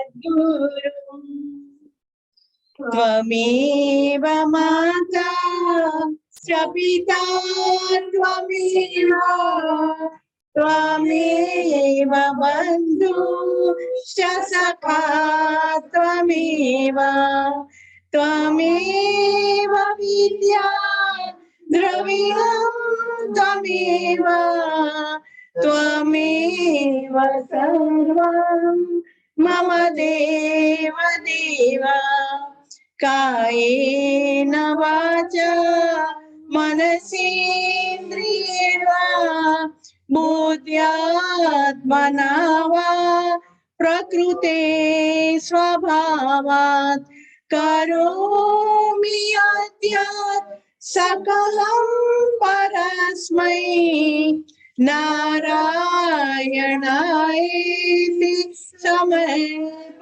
जगद्गुरुम् त्वमेव माता च पिता त्वमेव त्वमेव बन्धुश्च सखा त्वमेव त्वमेव विद्या द्रविणं त्वमेव त्वमेव सर्वं मम देव देव कायेन वाचा मनसेन्द्रियेर्वा बुद्ध्यात्मना वा प्रकृते स्वभावात् करोमि यद्यत् सकलं परस्मै नारायणायेति समर्पयामि।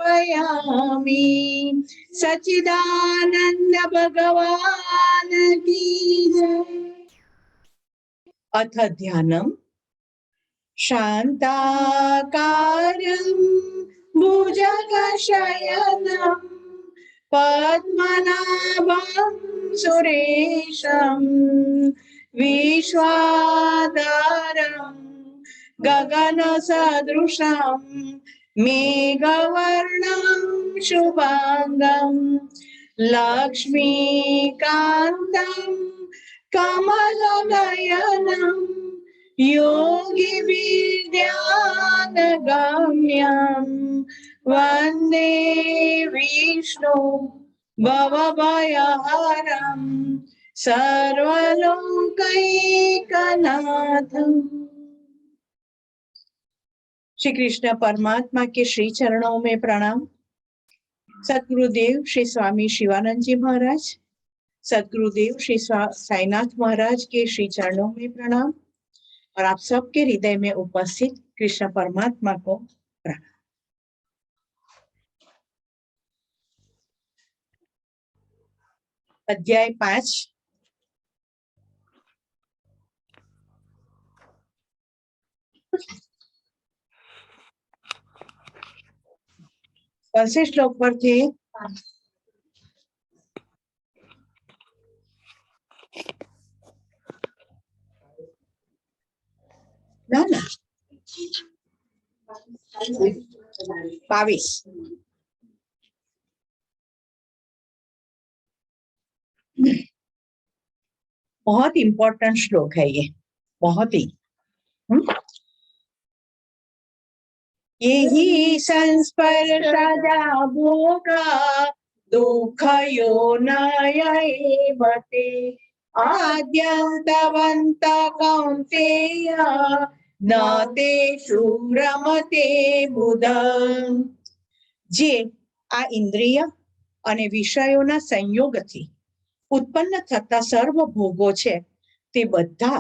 सच्चिदानंद भगवान की जय। अथ ध्यानम् शान्ताकारं भुजगशयनं पद्मनाभं सुरेशं विश्वाधारं गगनसदृशं मेघवर्णं शुभांगं लक्ष्मीकान्तं कमलनयनं योगिविद्यानगम्यं वन्दे विष्णु भवभयहरं सर्वलोकैकनाथम्। श्री कृष्ण परमात्मा के श्री चरणों में प्रणाम। सतगुरुदेव श्री स्वामी शिवानंद जी महाराज, सतगुरुदेव श्री साईनाथ महाराज के श्री चरणों में प्रणाम और आप सबके हृदय में उपस्थित कृष्ण परमात्मा को प्रणाम। अध्याय 5 कौन से श्लोक पर थे? ना 22। बहुत इंपॉर्टेंट श्लोक है ये, बहुत ही। यही संस्पर्शजा भोगा दुःखयोनयैवते आद्यन्तवन्त कौन्तेय न तेषु रमते बुधम्। જે આ ઇન્દ્રિય અને વિષયોના સંયોગથી ઉત્પન્ન થતા સર્વ ભોગો છે તે બધા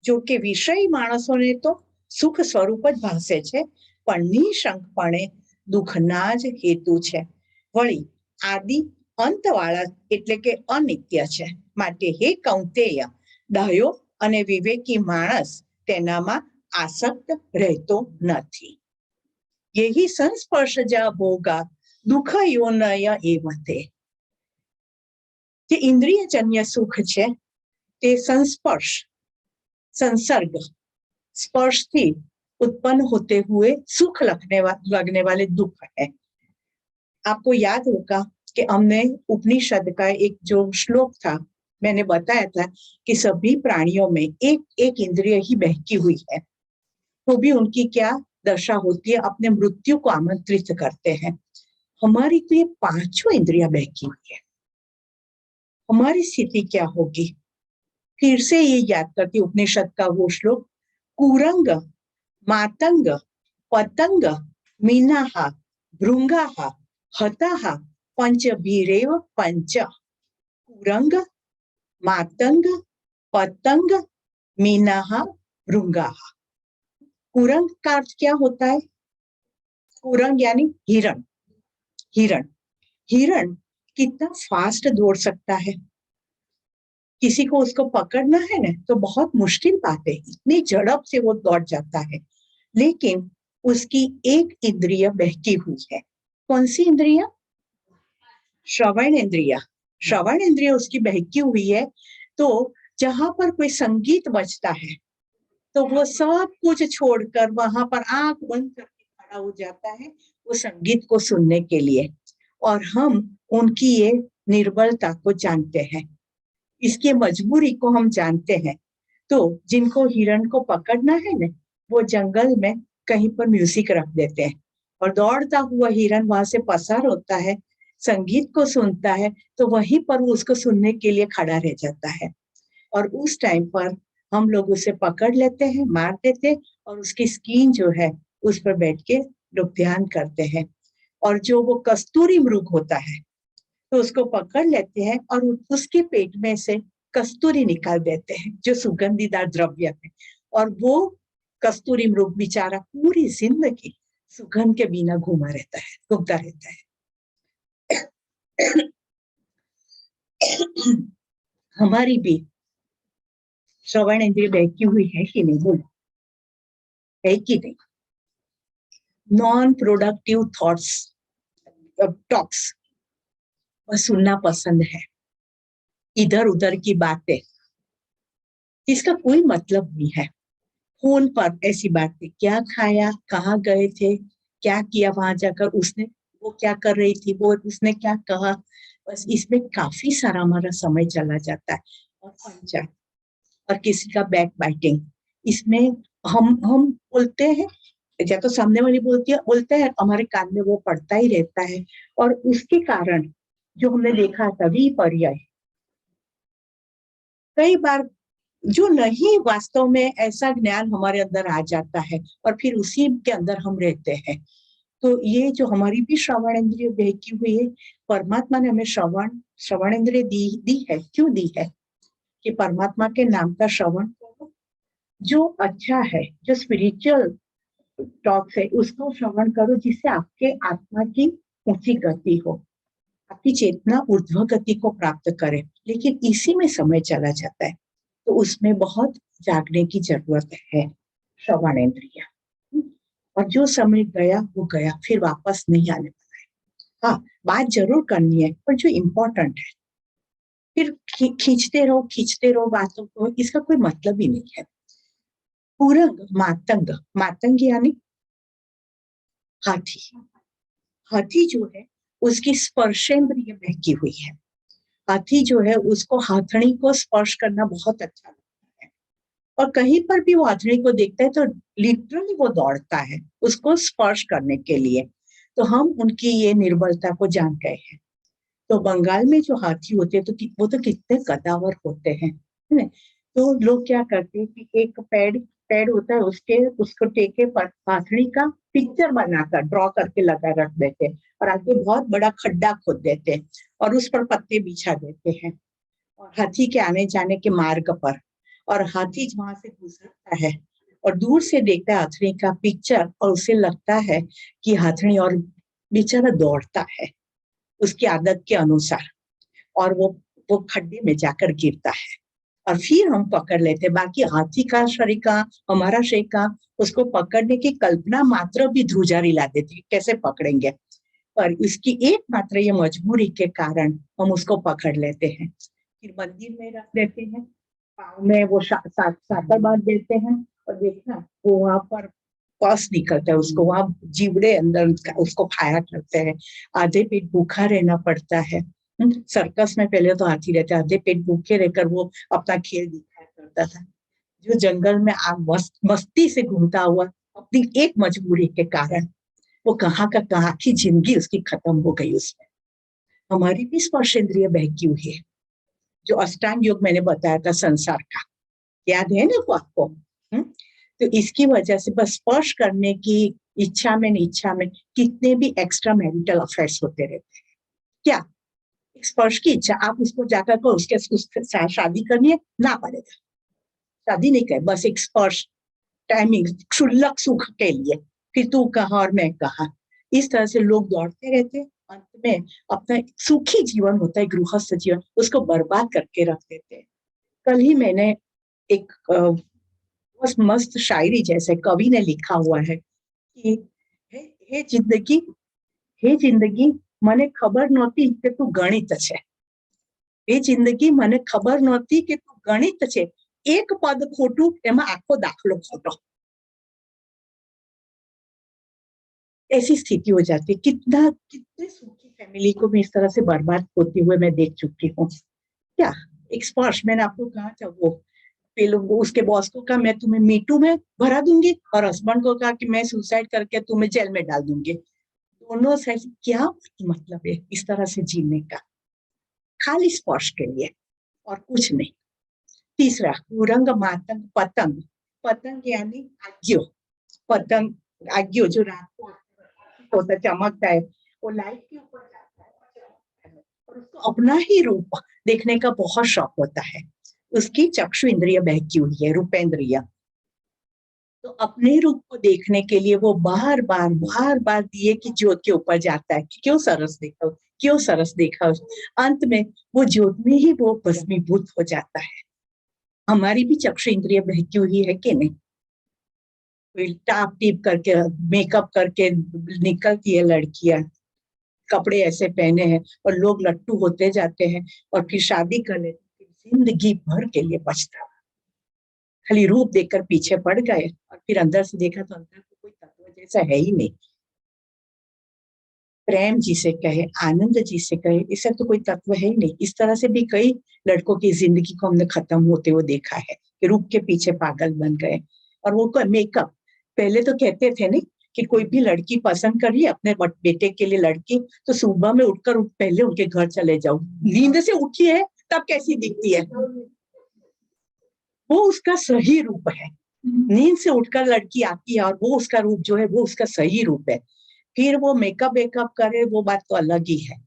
જો કે વિષય માણસોને તો સુખ સ્વરૂપ જ ભાસે છે, પણ નિઃશંકપણે દુઃખના જ હેતુ છે. વળી આદિ અંતવાળા એટલે કે અનિત્ય છે. માટે હે કૌંતેય, ડાયો અને વિવેકી માણસ તેનામાં આસક્ત રહેતો નથી. यही संस्पर्शजा भोगा दुःखयोनय एवते। જે ઇન્દ્રિયજન્ય સુખ છે તે સંસ્पर्श संसर्ग स्पर्श थी उत्पन्न होते हुए सुख लगने वाले दुख है। आपको याद होगा कि हमने उपनिषद का एक जो श्लोक था, मैंने बताया था कि सभी प्राणियों में एक एक इंद्रिय ही बहकी हुई है, तो भी उनकी क्या दशा होती है, अपने मृत्यु को आमंत्रित करते हैं। हमारी तो ये पांचों इंद्रियां बहकी हुई है, हमारी स्थिति क्या होगी? फिर से ये याद करती उपनिषद का वो श्लोक, कुरंग मातंग पतंग मीनाः भृंगाः हताः पंचभिरेव पंच। कुरंग मातंग पतंग मीनाः भृंगाः। कुरंग का अर्थ क्या होता है? कुरंग यानी हिरण। हिरण हिरण कितना फास्ट दौड़ सकता है, किसी को उसको पकड़ना है ना तो बहुत मुश्किल बात है, इतनी झड़प से वो दौड़ जाता है, लेकिन उसकी एक इंद्रिय बहकी हुई है। कौन सी इंद्रिया? श्रवण इंद्रिया। श्रवण इंद्रिया उसकी बहकी हुई है। तो जहां पर कोई संगीत बजता है तो वो सब कुछ छोड़कर वहां पर आंख बंद करके खड़ा हो जाता है वो संगीत को सुनने के लिए। और हम उनकी ये निर्बलता को जानते हैं, इसकी मजबूरी को हम जानते हैं। तो जिनको हिरण को पकड़ना है ना, वो जंगल में कहीं पर म्यूजिक रख देते हैं और दौड़ता हुआ हिरण वहां से पसार होता है, संगीत को सुनता है, तो वहीं पर वो उसको सुनने के लिए खड़ा रह जाता है। और उस टाइम पर हम लोग उसे पकड़ लेते हैं, मार देते हैं और उसकी स्किन जो है उस पर बैठ के लोग ध्यान करते हैं। और जो वो कस्तूरी मृग होता है तो उसको पकड़ लेते हैं और उसके पेट में से कस्तूरी निकाल देते हैं जो सुगंधीदार द्रव्य है। और वो कस्तूरी मृग बेचारा पूरी जिंदगी सुगंध के बिना घूमता रहता है। हमारी भी श्रवण इंद्रिय बहकी हुई है कि नहीं? बोलो, है कि नहीं? नॉन प्रोडक्टिव थॉट्स, टॉक्स बस सुनना पसंद है, इधर उधर की बातें, इसका कोई मतलब नहीं है। फोन पर ऐसी बातें, क्या खाया, कहाँ गए थे, क्या किया वहां जाकर, उसने वो क्या कर रही थी, वो उसने क्या कहा, बस इसमें काफी सारा हमारा समय चला जाता है। और पंचायत और किसी का बैक बाइटिंग, इसमें हम बोलते हैं या तो सामने वाली बोलते हैं, हमारे कान में वो पड़ता ही रहता है। और उसके कारण जो हमने देखा तभी पर्याय कई बार जो नहीं, वास्तव में ऐसा ज्ञान हमारे अंदर आ जाता है और फिर उसी के अंदर हम रहते हैं। तो ये जो हमारी भी श्रवण इंद्रिय बहकी हुई है, परमात्मा ने हमें श्रवण इंद्रिय दी है। क्यों दी है? कि परमात्मा के नाम का श्रवण करो, जो अच्छा है, जो स्पिरिचुअल टॉक्स है उसको श्रवण करो, जिससे आपके आत्मा की ऊंची गति हो, आपकी चेतना ऊर्ध्व गति को प्राप्त करे। लेकिन इसी में समय चला जाता है, तो उसमें बहुत जागने की जरूरत है। श्रवण इंद्रिय, और जो समय गया वो गया, फिर वापस नहीं आने वाला है। हाँ, बात जरूर करनी है, पर जो इम्पोर्टेंट है, फिर खींचते रहो बातों को, इसका कोई मतलब ही नहीं है। पूरंग मातंग, मातंग यानी हाथी। हाथी जो है उसकी स्पर्शेंद्रिय बहकी हुई है। हाथी जो है उसको हाथड़ी को स्पर्श करना बहुत अच्छा लगता है, और कहीं पर भी वो हाथड़ी को देखता है तो लिटरली वो दौड़ता है उसको स्पर्श करने के लिए। तो हम उनकी ये निर्बलता को जान गए हैं। तो बंगाल में जो हाथी होते हैं तो वो तो कितने कदावर होते हैं, है ना? तो लोग क्या करते हैं कि एक पेड़ होता है, उसको टेके पर हाथड़ी का पिक्चर बनाकर ड्रॉ करके लगा रख देते हैं और आगे बहुत बड़ा खड्डा खोद देते हैं और उस पर पत्ते बिछा देते हैं और हाथी के आने जाने के मार्ग पर। और हाथी वहां से गुजरता है और दूर से देखता है हाथड़ी का पिक्चर और उसे लगता है कि हाथड़ी, और बेचारा दौड़ता है उसकी आदत के अनुसार, और वो खड्डे में जाकर गिरता है और फिर हम पकड़ लेते। बाकी हाथी का शरीर का, हमारा शरीर का, उसको पकड़ने की कल्पना मात्र भी ध्रुजारी ला देती, कैसे पकड़ेंगे? पर इसकी एकमात्र ये मजबूरी के कारण हम उसको पकड़ लेते हैं, फिर मंदिर में रख देते हैं, पाँव में वो साकर बांध देते हैं और देखना वो वहां पर पस निकलता है, उसको वहां जीवड़े अंदर उसको खाया करते हैं। आधे पेट भूखा रहना पड़ता है। सर्कस में पहले तो हाथी रहते, आधे पेट भूखे रहकर वो अपना खेल दिखाया करता था। जो जंगल में मस्ती से घूमता हुआ अपनी एक मजबूरी के कारण वो कहाँ का कहाँ की जिंदगी उसकी खत्म हो गई। उसमें हमारी भी स्पर्शेंद्रिय बहकी हुई है। जो अष्टांग योग मैंने बताया था संसार का, याद है ना वो आपको? तो इसकी वजह से बस स्पर्श करने की इच्छा में कितने भी एक्स्ट्रा मैरिटल अफेयर्स होते रहते हैं। क्या स्पर्श की इच्छा, आप उसको जाकर को उसके शादी करनी है ना पड़ेगा, शादी नहीं करे, बस एक स्पर्श, टाइमिंग, क्षुल्लक सुख के लिए, फिर तू कहा और मैं कहा, इस तरह से लोग दौड़ते रहते, अंत में अपना सुखी जीवन होता है गृहस्थ जीवन, उसको बर्बाद करके रख देते हैं। कल ही मैंने एक बस मस्त शायरी जैसे कवि ने लिखा हुआ है कि हे जिंदगी, हे जिंदगी મને ખબર નહોતી કે તું ગણિત છે. એ જિંદગી મને ખબર નહોતી કે તું ગણિત છે. એક પદ ખોટું એમાં આખો દાખલો ખોટો. ऐसी स्थिति हो जाती है. कितने सुखी फैमिली को भी इस तरह से बर्बाद होते हुए मैं देख चुकी हूँ. क्या एक स्पर्श मैंने आपको कहा था, वो उसके बॉस को कहा मैं तुम्हें मीटू में भरा दूंगी और हस्बैंड को कहा कि मैं सुसाइड करके तुम्हें जेल में डाल दूंगी. दोनों से क्या मतलब है इस तरह से जीने का? खाली स्पर्श के लिए और कुछ नहीं. तीसरा, उरंग मातंग पतंग. पतंग यानी आज्ञो. पतंग आज्ञो जो रात को होता चमकता है, वो लाइट के ऊपर जाता है और उसको अपना ही रूप देखने का बहुत शौक होता है. उसकी चक्षु इंद्रिय बहकी हुई है, रूपेंद्रिय. तो अपने रूप को देखने के लिए वो बार बार दिए की ज्योत के ऊपर जाता है कि क्यों सरस देखा, क्यों सरस देखा. अंत में वो ज्योत में ही वो भस्मीभूत हो जाता है. हमारी भी चक्षु इंद्रिय बहकी हुई है कि नहीं? टाप टीप करके मेकअप करके निकलती है लड़कियां, कपड़े ऐसे पहने हैं और लोग लट्टू होते जाते हैं और फिर शादी कर लेते. जिंदगी भर के लिए बचता, खाली रूप देखकर पीछे पड़ गए और फिर अंदर से देखा तो अंदर को कोई तत्व जैसा है ही नहीं. प्रेम जिसे कहे, आनंद जिसे कहे, इससे तो कोई तत्व है ही नहीं. इस तरह से भी कई लड़कों की जिंदगी को हमने खत्म होते हुए देखा है कि रूप के पीछे पागल बन गए. और वो मेकअप, पहले तो कहते थे नहीं कि कोई भी लड़की पसंद करिए अपने बेटे के लिए लड़की, तो सुबह में उठकर पहले उनके घर चले जाओ. नींद से उठी है तब कैसी दिखती है, वो उसका सही रूप है. नींद से उठकर लड़की आती है और वो उसका रूप जो है वो उसका सही रूप है. फिर वो मेकअप वेकअप करे वो बात तो अलग ही है.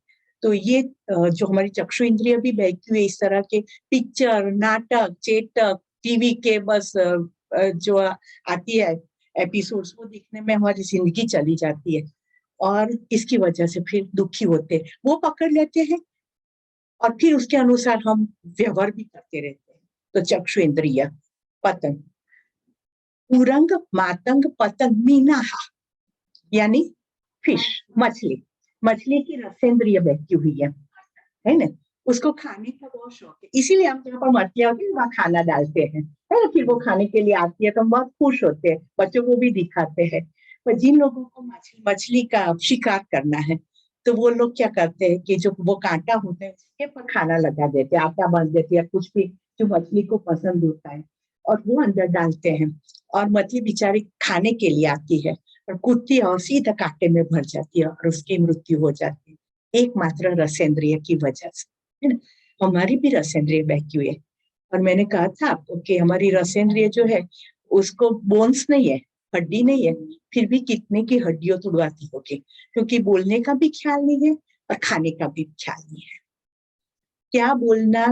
तो ये जो हमारी चक्षु इंद्रिय भी बहकी हुई इस तरह के पिक्चर, नाटक, चेटक, टीवी के बस जो आती है एपिसोड्स, वो देखने में हमारी जिंदगी चली जाती है और इसकी वजह से फिर दुखी होते हैं. वो पकड़ लेते हैं और फिर उसके अनुसार हम व्यवहार भी करते रहते हैं. तो चक्षु इंद्रिय पतंग. उरंग मातंग पतंग मीनाहा यानी फिश, मछली. मछली की रसेंद्रिय बहकी हुई है ना. उसको खाने का बहुत शौक है, इसीलिए हम जहाँ पर मछलियां होती है वहाँ खाना डालते हैं, है ना. फिर वो खाने के लिए आती है तो हम बहुत खुश होते हैं, बच्चों को भी दिखाते हैं. पर जिन लोगों को मछली का शिकार करना है तो वो लोग क्या करते हैं कि जो वो कांटा होता है उसके पर खाना लगा देते हैं, आटा बांध देते हैं, कुछ भी जो मछली को पसंद होता है और वो अंदर डालते हैं और मछली बेचारी खाने के लिए आती है और कूदती है और सीधा कांटे में भर जाती है और उसकी मृत्यु हो जाती है, एकमात्र रसेंद्रिय की वजह से, है ना. हमारी भी रसेंद्रिय बहकी हुई है. और मैंने कहा था आपको कि हमारी रसेंद्रिय जो है उसको बोन्स नहीं है, हड्डी नहीं है, फिर भी कितने की हड्डियों तुड़वाती होगी, क्योंकि बोलने का भी ख्याल नहीं है और खाने का भी ख्याल नहीं है. क्या बोलना,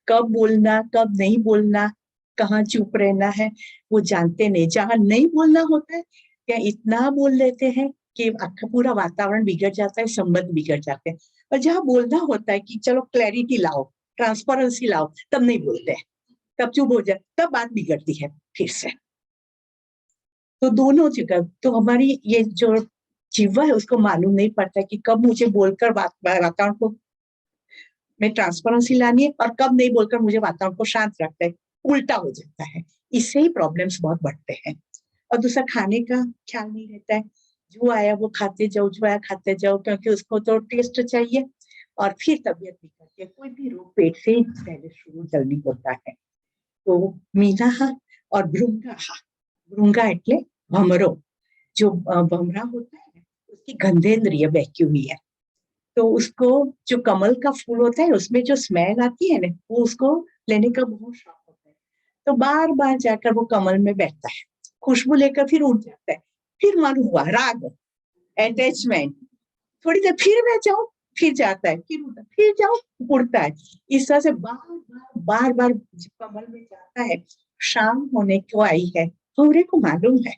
कब नहीं बोलना, कहाँ चुप रहना है, वो जानते नहीं. जहाँ नहीं बोलना होता है क्या इतना बोल लेते हैं कि पूरा वातावरण बिगड़ जाता है, संबंध बिगड़ जाते हैं. और जहाँ बोलना होता है कि चलो क्लैरिटी लाओ, ट्रांसपेरेंसी लाओ, तब नहीं बोलते हैं, तब चुप हो जाए, तब बात बिगड़ती है फिर से. तो दोनों जगह तो हमारी ये जो जीवा है उसको मालूम नहीं पड़ता कि कब मुझे बोलकर वातावरण को में ट्रांसपेरेंसी लानी है और कब नहीं बोलकर मुझे वातावरण को शांत रखता है. उल्टा हो जाता है, इससे ही प्रॉब्लम्स बहुत बढ़ते हैं. और दूसरा, खाने का ख्याल नहीं रहता है, जो आया वो खाते जाओ, जो आया खाते जाओ, क्योंकि उसको तो टेस्ट चाहिए और फिर तबीयत बिगड़ती है. कोई भी रोग पेट से ही पहले शुरू जल्दी होता है. तो मीनाहा और भृंगाहा. भृंगा એટલે भमरो, जो भमरा होता है उसकी गंधेंद्रिय बहकी हुई है. तो उसको जो कमल का फूल होता है उसमें जो स्मेल आती है ना, वो उसको लेने का बहुत शौक होता है. तो बार बार जाकर वो कमल में बैठता है, खुशबू लेकर फिर उड़ जाता है. फिर मन हुआ राग, अटैचमेंट, थोड़ी देर फिर मैं जाऊं, फिर जाता है, फिर उड़ता, फिर जाऊं, उड़ता है. इस तरह से बार बार कमल में जाता है. शाम होने को आई है, भंवरे को मालूम है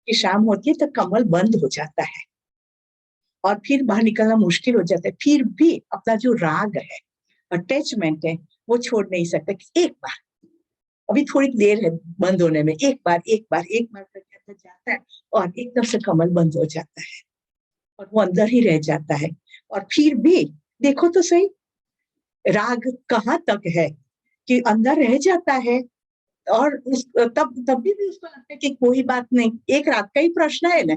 कि शाम होती है तो कमल बंद हो जाता है और फिर बाहर निकलना मुश्किल हो जाता है. फिर भी अपना जो राग है, अटैचमेंट है, वो छोड़ नहीं सकता. एक बार, अभी थोड़ी देर है बंद होने में, एक बार करके अंदर जाता है और एकदम से कमल बंद हो जाता है. और वो अंदर ही रह जाता है। और फिर भी देखो तो सही, राग कहाँ तक है कि अंदर रह जाता है। और तब तब भी उसको लगता है कि कोई बात नहीं, एक रात का ही प्रश्न है ना,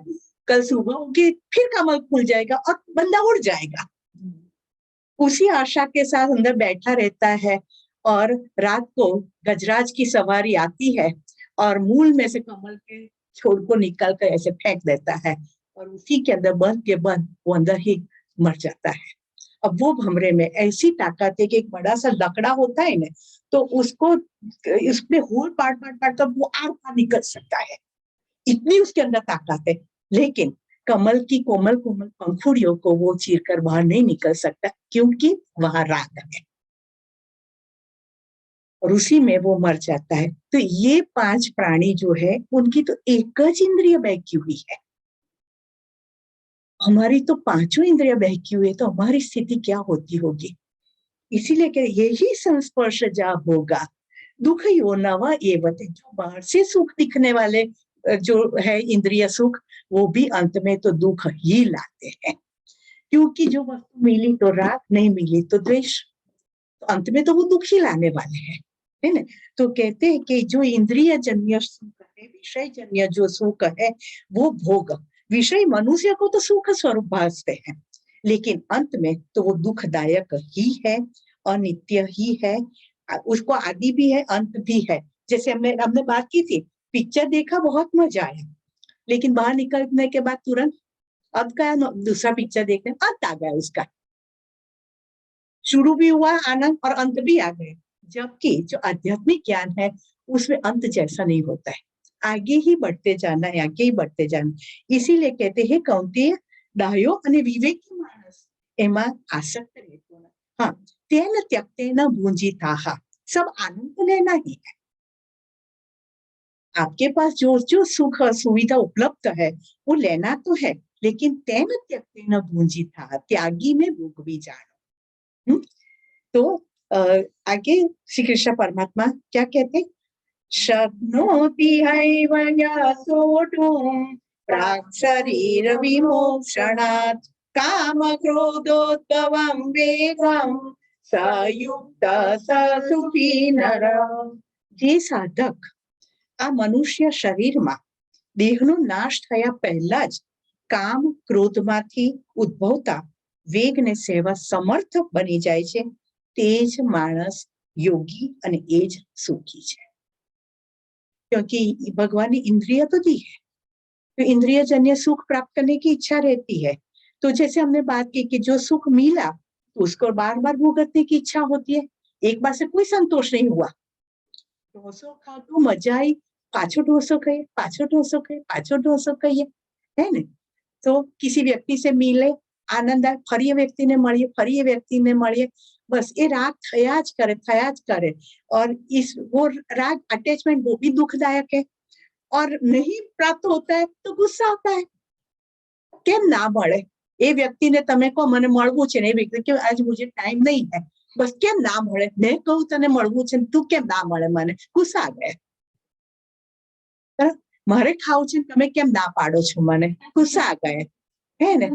कल सुबह होगी फिर कमल खुल जाएगा और बंदा उड़ जाएगा। उसी आशा के साथ अंदर बैठा रहता है। और रात को गजराज की सवारी आती है और मूल में से कमल के छोर को निकाल कर ऐसे फेंक देता है, और उसी के अंदर बंद के बंद वो अंदर ही मर जाता है। अब वो भमरे में ऐसी ताकत है कि एक बड़ा सा लकड़ा होता है ना, तो उसको उसमें होल पाट पाट पाट कर वो आर पार निकल सकता है, इतनी उसके अंदर ताकत है। लेकिन कमल की कोमल कोमल पंखुड़ियों को वो चीर कर बाहर नहीं निकल सकता, क्योंकि वहां राग है और उसी में वो मर जाता है। तो ये 5 प्राणी जो है उनकी तो एक ज इंद्रिय बहकी हुई है, हमारी तो 5 इंद्रिय बहकी हुई है, तो हमारी स्थिति क्या होती होगी। इसीलिए कह यही संस्पर्श जा होगा दुख यो नवा एवते, जो बाहर से सुख दिखने वाले जो है इंद्रिय सुख, वो भी अंत में तो दुख ही लाते हैं। क्योंकि जो वस्तु मिली तो राग, नहीं मिली तो द्वेष, तो अंत में तो वो दुख ही लाने वाले हैं, है ना। तो कहते हैं कि जो इंद्रिय जन्य सुख है, विषय जन्य जो सुख है, वो भोग विषय मनुष्य को तो सुख स्वरूप भासते हैं, लेकिन अंत में तो वो दुखदायक ही है, अनित्य ही है, उसको आदि भी है अंत भी है। जैसे हमने बात की थी, पिक्चर देखा बहुत मजा आया, लेकिन बाहर निकलने के बाद तुरंत अब का दूसरा पिक्चर देखने अंत आ गया उसका, शुरू भी हुआ आनंद और अंत भी आ गए। जबकि जो आध्यात्मिक ज्ञान है उसमें अंत जैसा नहीं होता है, आगे ही बढ़ते जाना है, आगे ही बढ़ते जाना। इसीलिए कहते हैं कौंतेय डायो અને વિવેકી માણસ એમાં આસક્ત રહેતો નથી। हाँ, तेन त्यक्तेन भुंजिताः, सब आनंद लेना ही है। आपके पास जो जो सुख और सुविधा उपलब्ध है वो लेना तो है, लेकिन तेन त्यक्तेन भुंजिताः, त्यागी में भूख भी जानो। तो आगे श्री कृष्ण परमात्मा क्या कहते हैं, शक्नोति हैव सोढुं प्राक् शरीर विमोक्षणात् काम क्रोधोद्भवं वेगं सयुक्त सुखी नर। જે સાધક આ મનુષ્ય શરીરમાં દેહનો નાશ થયા પહેલા જ કામ ક્રોધમાંથી ઉદ્ભવતા વેગને સેવા સમર્થ બની જાય છે, તે જ માણસ યોगी અને એ જ સુખી છે। क्योंकि भगवान ने इंद्रिय तो दी है, तो इंद्रिय जन्य सुख प्राप्त करने की इच्छा रहती है। तो जैसे हमने बात की कि जो सुख मिला तो उसको बार बार भुगतने की इच्छा होती है, एक बार से कोई संतोष नहीं हुआ। ढोसो खाओ तो मजा आई, पाछो ढोसो खाइए, पाछो ढोसो खाइए, पाछो ढोसो खाइए, है ने। तो किसी व्यक्ति से मिले आनंद आए, फरी ए व्यक्तिने મળીએ, फरी ए व्यक्तिने મળીએ, बस ये राग थया ज करे। और इस वो राग अटैचमेंट वो भी दुखदायक है, और नहीं प्राप्त होता है तो गुस्सा आता है, કેમ ના મળે એ વ્યક્તિને તમે કહો મને મળવું છે ને, એ વ્યક્તિ કે આજ मुझे टाइम नहीं है, बस કેમ ના મળે, मैं कहूં તને મળવું છે તું કેમ ના મળે, મને ગુસ્सा आ गया। मारे खाऊ છે તમે કેમ ના પાડો છો મને, गुस्सा आ गए, है ना।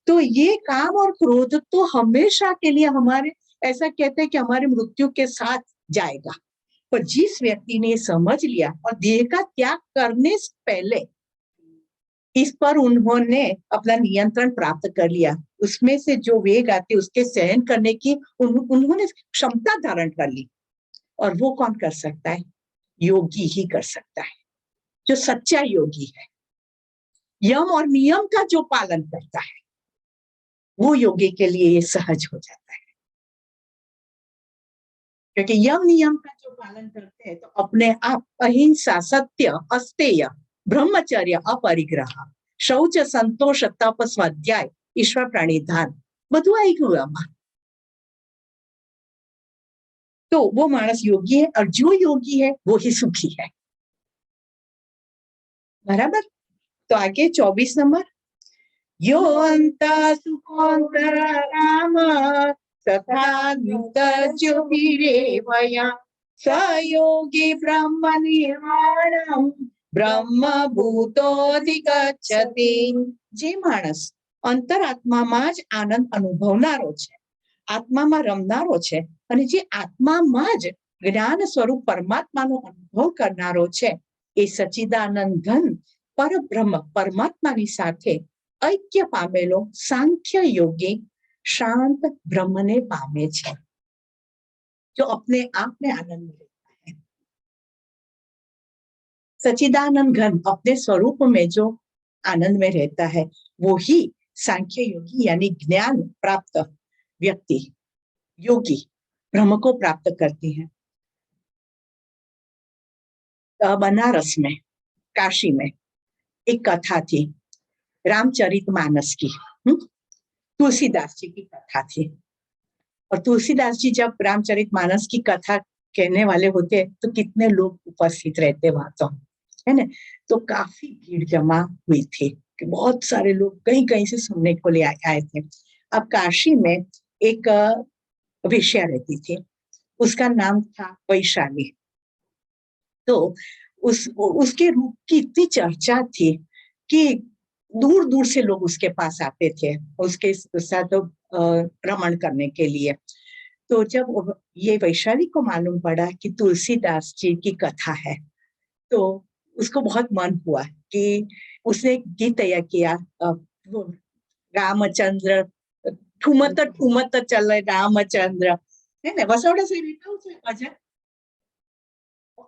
तो ये काम और क्रोध तो हमेशा के लिए हमारे, ऐसा कहते हैं कि हमारी मृत्यु के साथ जाएगा। पर जिस व्यक्ति ने समझ लिया और देह का त्याग करने से पहले इस पर उन्होंने अपना नियंत्रण प्राप्त कर लिया, उसमें से जो वेग आते उसके सहन करने की उन्होंने क्षमता धारण कर ली। और वो कौन कर सकता है, योगी ही कर सकता है, जो सच्चा योगी है, यम और नियम का जो पालन करता है, वो योगी के लिए ये सहज हो जाता है। क्योंकि यम नियम का जो पालन करते हैं तो अपने आप अहिंसा, सत्य, अस्तेय, ब्रह्मचर्य, अपरिग्रह, शौच, संतोष, तप, स्वाध्याय, ईश्वर प्राणिधान બધું આવી ગયું આમાં। तो वो मानस योगी है, और जो योगी है वो ही सुखी है। बराबर। तो आगे 24 नंबर, यो अंत सुखोंतरा राम तथा युक्त ज्योतिरेवया सयोगी ब्रह्म निर्वाणम ब्रह्म भूतोधिगच्छति। जे मानस અંતરાત્મામાં જ આનંદ અનુભવનારો છે, આત્મામાં રમનારો છે, અને જે આત્મામાં જ જ્ઞાન સ્વરૂપ પરમાત્માનો અનુભવ કરનારો છે, એ સચ્ચિદાનંદ ઘન પરબ્રહ્મ પરમાત્માની સાથે ऐक्य पामेलो सांख्य योगी शांत ब्रह्म ने पामे छे, जो अपने आप में आनंद में रहता है। सच्चिदानंद घन अपने स्वरूप में जो आनंद में रहता है, वो ही सांख्य योगी यानी ज्ञान प्राप्त व्यक्ति योगी ब्रह्म को प्राप्त करती है। बनारस में, काशी में एक कथा थी रामचरितमानस की। तुलसीदास जी की कथा थी, और तुलसीदास जी जब रामचरितमानस की कथा कहने वाले होते तो कितने लोग उपस्थित रहते वहां, तो है ना। तो काफी भीड़ जमा हुई थी कि बहुत सारे लोग कहीं कहीं से सुनने को ले आए थे। अब काशी में एक वेश्या रहती थी, उसका नाम था वैशाली। तो उसके रूप की इतनी चर्चा थी कि दूर दूर से लोग उसके पास आते थे उसके साथ रमण करने के लिए। तो जब ये वैशाली को मालूम पड़ा कि तुलसीदास जी की कथा है, तो उसको बहुत मन हुआ कि उसने एक गीत तैयार किया, रामचंद्र ठुमत ठुमत चले रामचंद्र, है ना। वसौड़ा से भजन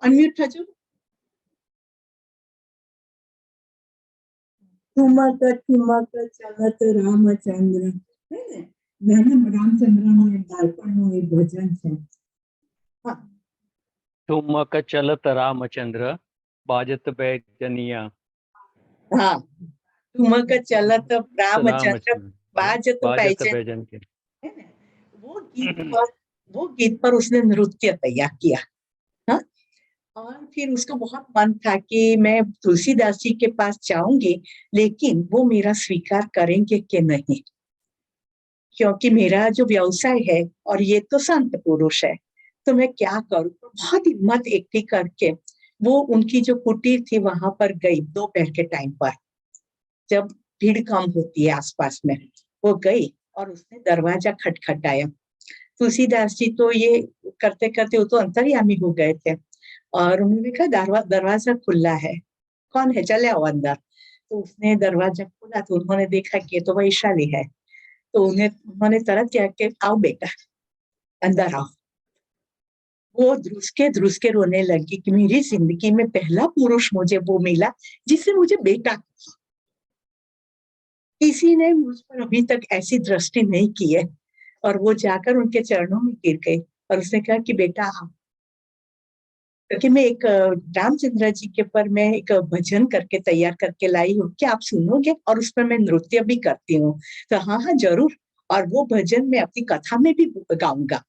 अनम्यूट थजो। ठुमक ठुमक चलत रामचंद्र, है ने रामचंद्रનું એક બાળપણનું એક ભજન છે। હા, ठुमक चलत रामचंद्र बाजत बैजनिया। हाँ, ठुमक चलत रामचंद्र बाजत बैजन के, है ना। वो गीत पर उसने नृत्य तैयार किया। हाँ, और फिर उसको बहुत मन था कि मैं तुलसीदास जी के पास जाऊंगी, लेकिन वो मेरा स्वीकार करेंगे कि नहीं, क्योंकि मेरा जो व्यवसाय है और ये तो संत पुरुष है, तो मैं क्या करूं। बहुत हिम्मत इकट्ठी करके वो उनकी जो कुटीर थी वहां पर गई, दोपहर के टाइम पर जब भीड़ कम होती है आसपास में, वो गई और उसने दरवाजा खटखटाया। तुलसीदास जी तो ये करते करते वो तो अंतर्यामी हो गए थे, और उन्होंने कहा दरवाजा खुला है, कौन है, चले आओ अंदर। तो उसने दरवाजा खोला तो उन्होंने देखा कि ये तो वैशाली है। तो उन्होंने तरह क्या कि आओ बेटा अंदर आओ। वो ध्रुस के रोने लगी कि मेरी जिंदगी में पहला पुरुष मुझे वो मिला जिससे मुझे बेटा, किसी ने मुझ पर अभी तक ऐसी दृष्टि नहीं की है। और वो जाकर उनके चरणों में गिर गई और उसने कहा कि बेटा आओ, क्योंकि मैं एक रामचंद्र जी के पर मैं एक भजन करके तैयार करके लाई हूँ, क्या आप सुनोगे, और उस पर मैं नृत्य भी करती हूँ। तो हाँ हाँ जरूर, और वो भजन मैं अपनी कथा में भी गाऊंगा।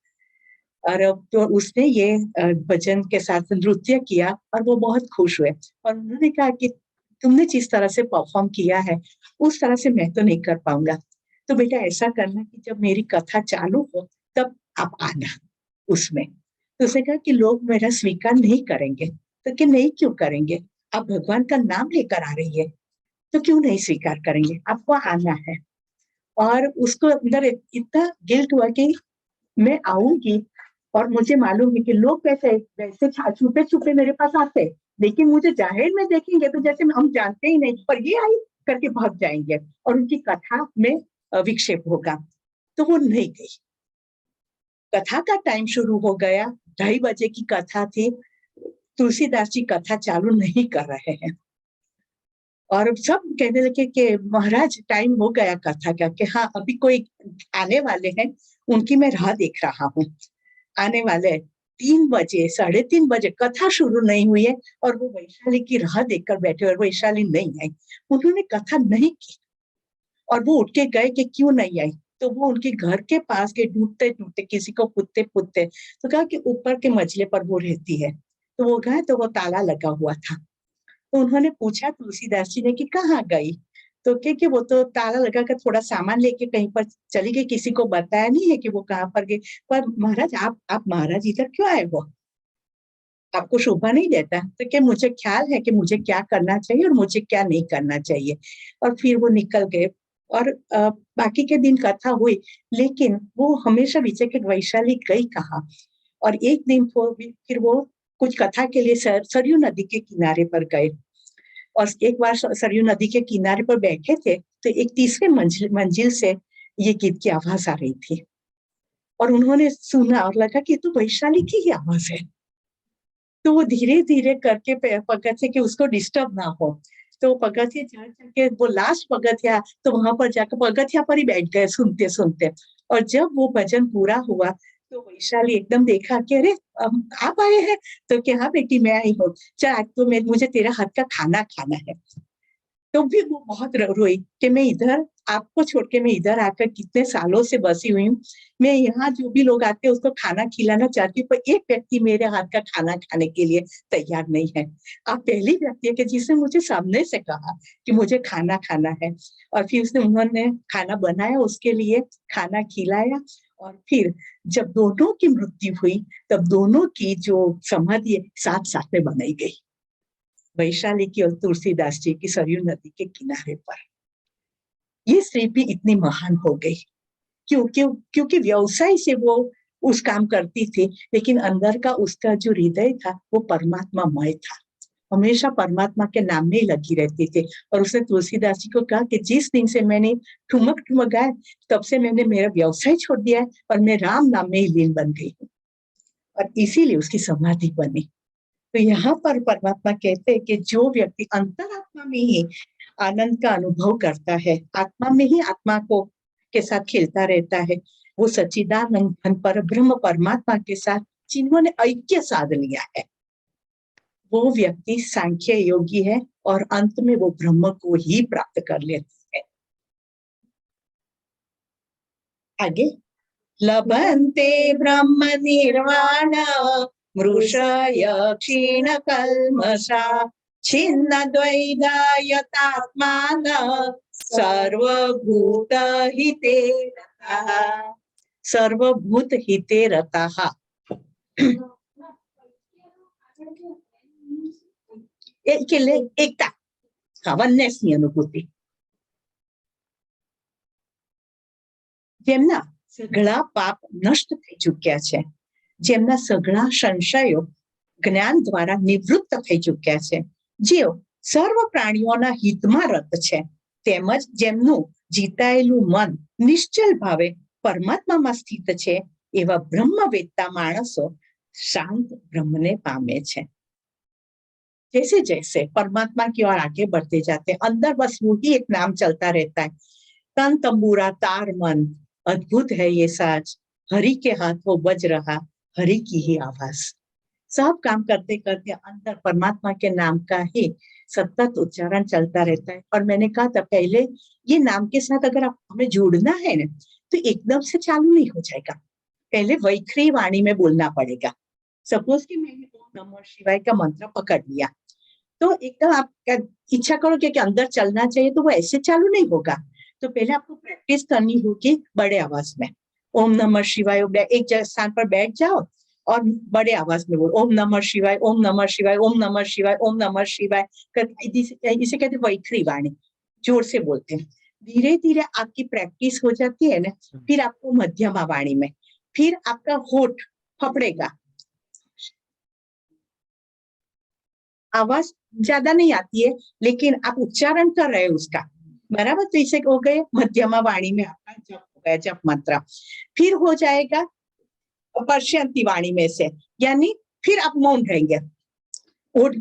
और तो उसने ये भजन के साथ नृत्य किया और वो बहुत खुश हुए, और उन्होंने कहा कि तुमने जिस तरह से परफॉर्म किया है उस तरह से मैं तो नहीं कर पाऊंगा, तो बेटा ऐसा करना कि जब मेरी कथा चालू हो तब आप आना उसमें। तो उसने कहा कि लोग मेरा स्वीकार नहीं करेंगे। तो कि नहीं क्यों करेंगे, आप भगवान का नाम लेकर आ रही है तो क्यों नहीं स्वीकार करेंगे, आपको आना है। और उसको अंदर इतना गिल्ट हुआ कि मैं आऊंगी, और मुझे मालूम है कि लोग वैसे वैसे छुपे छुपे मेरे पास आते, लेकिन मुझे जाहिर में देखेंगे तो जैसे हम जानते ही नहीं, पर ये आई करके भाग जाएंगे और उनकी कथा में विक्षेप होगा। तो वो नहीं गई। कथा का टाइम शुरू हो गया, 2:30 बजे की कथा थी, तुलसीदास जी कथा चालू नहीं कर रहे हैं, और सब कहने लगे कि महाराज टाइम हो गया कथा का, कि हाँ अभी कोई आने वाले हैं, उनकी मैं राह देख रहा हूँ, आने वाले 3 बजे 3:30 बजे कथा शुरू नहीं हुई है और वो वैशाली की राह देखकर बैठे और वैशाली नहीं आई। उन्होंने कथा नहीं की और वो उठ के गए कि क्यों नहीं आई। तो वो उनके घर के पास के ढूंढते ढूंढते किसी को पुत्ते पुत्ते, तो कहा कि ऊपर के मंजिले पर वो रहती है। तो वो गए तो वो ताला लगा हुआ था। तो उन्होंने पूछा तुलसीदास जी ने कि कहाँ गई, तो कि वो तो ताला लगा कर थोड़ा सामान लेके कहीं पर चली गई, किसी को बताया नहीं है कि वो कहाँ पर गई। पर महाराज आप महाराज इधर क्यों आए हो, आपको शोभा नहीं देता। तो कि मुझे ख्याल है कि मुझे क्या करना चाहिए और मुझे क्या नहीं करना चाहिए। और फिर वो निकल गए और बाकी के दिन कथा हुई, लेकिन वो हमेशा विजय के वैशाली गई कहा। और एक दिन फिर वो कुछ कथा के लिए सरयू नदी के किनारे पर गए, और एक बार सरयू नदी के किनारे पर बैठे थे तो एक तीसरे मंजिल से ये गीत की आवाज आ रही थी, और उन्होंने सुना और लगा कि ये तो वैशाली की ही आवाज है। तो वो धीरे धीरे करके पगथिया के उसको डिस्टर्ब ना हो, तो पगथिया चढ़ चढ़ के वो लास्ट पगथिया, तो वहां पर जाकर पगथिया पर ही बैठ गए सुनते सुनते। और जब वो भजन पूरा हुआ तो वैशाली एकदम देखा कि अरे आप आए हैं, तो क्या हाँ बेटी मैं आई हूँ, चल तो मुझे तेरा हाथ का खाना खाना है। तो भी वो बहुत रोई कि मैं इधर आपको छोड़ के मैं इधर आकर कितने सालों से बसी हुई हूँ, मैं यहाँ जो भी लोग आते हैं उसको खाना खिलाना चाहती हूँ, पर एक व्यक्ति मेरे हाथ का खाना खाने के लिए तैयार नहीं है। आप पहली व्यक्ति है कि जिसने मुझे सामने से कहा कि मुझे खाना खाना है। और फिर उन्होंने खाना बनाया, उसके लिए खाना खिलाया। और फिर जब दोनों की मृत्यु हुई तब दोनों की जो समाधि साथ साथ में बनाई गई, वैशाली की और तुलसीदास जी की सरयू नदी के किनारे पर। ये स्त्री भी इतनी महान हो गई क्योंकि व्यवसाय से वो उस काम करती थी, लेकिन अंदर का उसका जो हृदय था वो परमात्मामय था, हमेशा परमात्मा के नाम में ही लगी रहती थी। और उसने तुलसीदास जी को कहा कि जिस दिन से मैंने ठुमक ठुमक गाया तब से मैंने मेरा व्यवसाय छोड़ दिया है और मैं राम नाम में ही लीन बन गई हूँ, और इसीलिए उसकी समाधि बनी। तो यहाँ पर परमात्मा कहते हैं कि जो व्यक्ति अंतरात्मा में ही आनंद का अनुभव करता है, आत्मा में ही आत्मा को के साथ खेलता रहता है, वो सच्चिदानंद पर ब्रह्म परमात्मा के साथ जिन्होंने ऐक्य साध लिया है, वो व्यक्ति सांख्य योगी है और अंत में वो ब्रह्म को ही प्राप्त कर लेता है। आगे, लभन्ते ब्रह्म निर्वाण मृषय क्षीण कल्मषा छिन्न द्वैधायतात्मान सर्वभूत हिते रताः। सर्वभूत हिते रताः એટલે એકતા, વનનેસની અનુભૂતિ। જેમના સઘળા પાપ નષ્ટ થઈ ચૂક્યા છે, જેમના સઘળા સંશયો જ્ઞાન દ્વારા નિવૃત્ત થઈ ચૂક્યા છે, જેઓ સર્વ પ્રાણીઓના હિતમાં રત છે, તેમજ જેમનું જીતાયેલું મન નિશ્ચલ ભાવે પરમાત્મામાં સ્થિત છે, એવા બ્રહ્મવેત્તા માણસો શાંત બ્રહ્મને પામે છે। जैसे जैसे परमात्मा की ओर आगे बढ़ते जाते हैं, अंदर बस वही एक नाम चलता रहता है, तन तंबूरा तार मन, अद्भुत है ये साज, हरि के हाथों बज रहा हरि की ही आवाज। सब काम करते करते अंदर परमात्मा के नाम का ही सतत उच्चारण चलता रहता है। और मैंने कहा था पहले, ये नाम के साथ अगर आप हमें जोड़ना है ना तो एकदम से चालू नहीं हो जाएगा, पहले वैखरी वाणी में बोलना पड़ेगा। सपोज कि मैंने ओम नमः शिवाय का मंत्र पकड़ लिया, तो एकदम आप इच्छा करोगे कि अंदर चलना चाहिए तो वो ऐसे चालू नहीं होगा। तो पहले आपको प्रैक्टिस करनी होगी बड़े आवाज में, ओम नमः शिवाय। एक स्थान पर बैठ जाओ और बड़े आवाज में बोलो ओम नमः शिवाय, ओम नमः शिवाय, ओम नमः शिवाय, ओम नमः शिवाय। इसे कहते हैं वैखरी वाणी, जोर से बोलते हैं। धीरे धीरे आपकी प्रैक्टिस हो जाती है ना, फिर आपको मध्यमा वाणी में, फिर आपका होठ फफड़ेगा, आवाज ज्यादा नहीं आती है लेकिन आप उच्चारण कर रहे हैं उसका, बराबर। तो इसे हो गए मध्यमा वाणी में आपका जप हो गया, जप मंत्र। फिर हो जाएगा पर्श्यंती वाणी में से, यानी फिर आप मौन रहेंगे, ओठ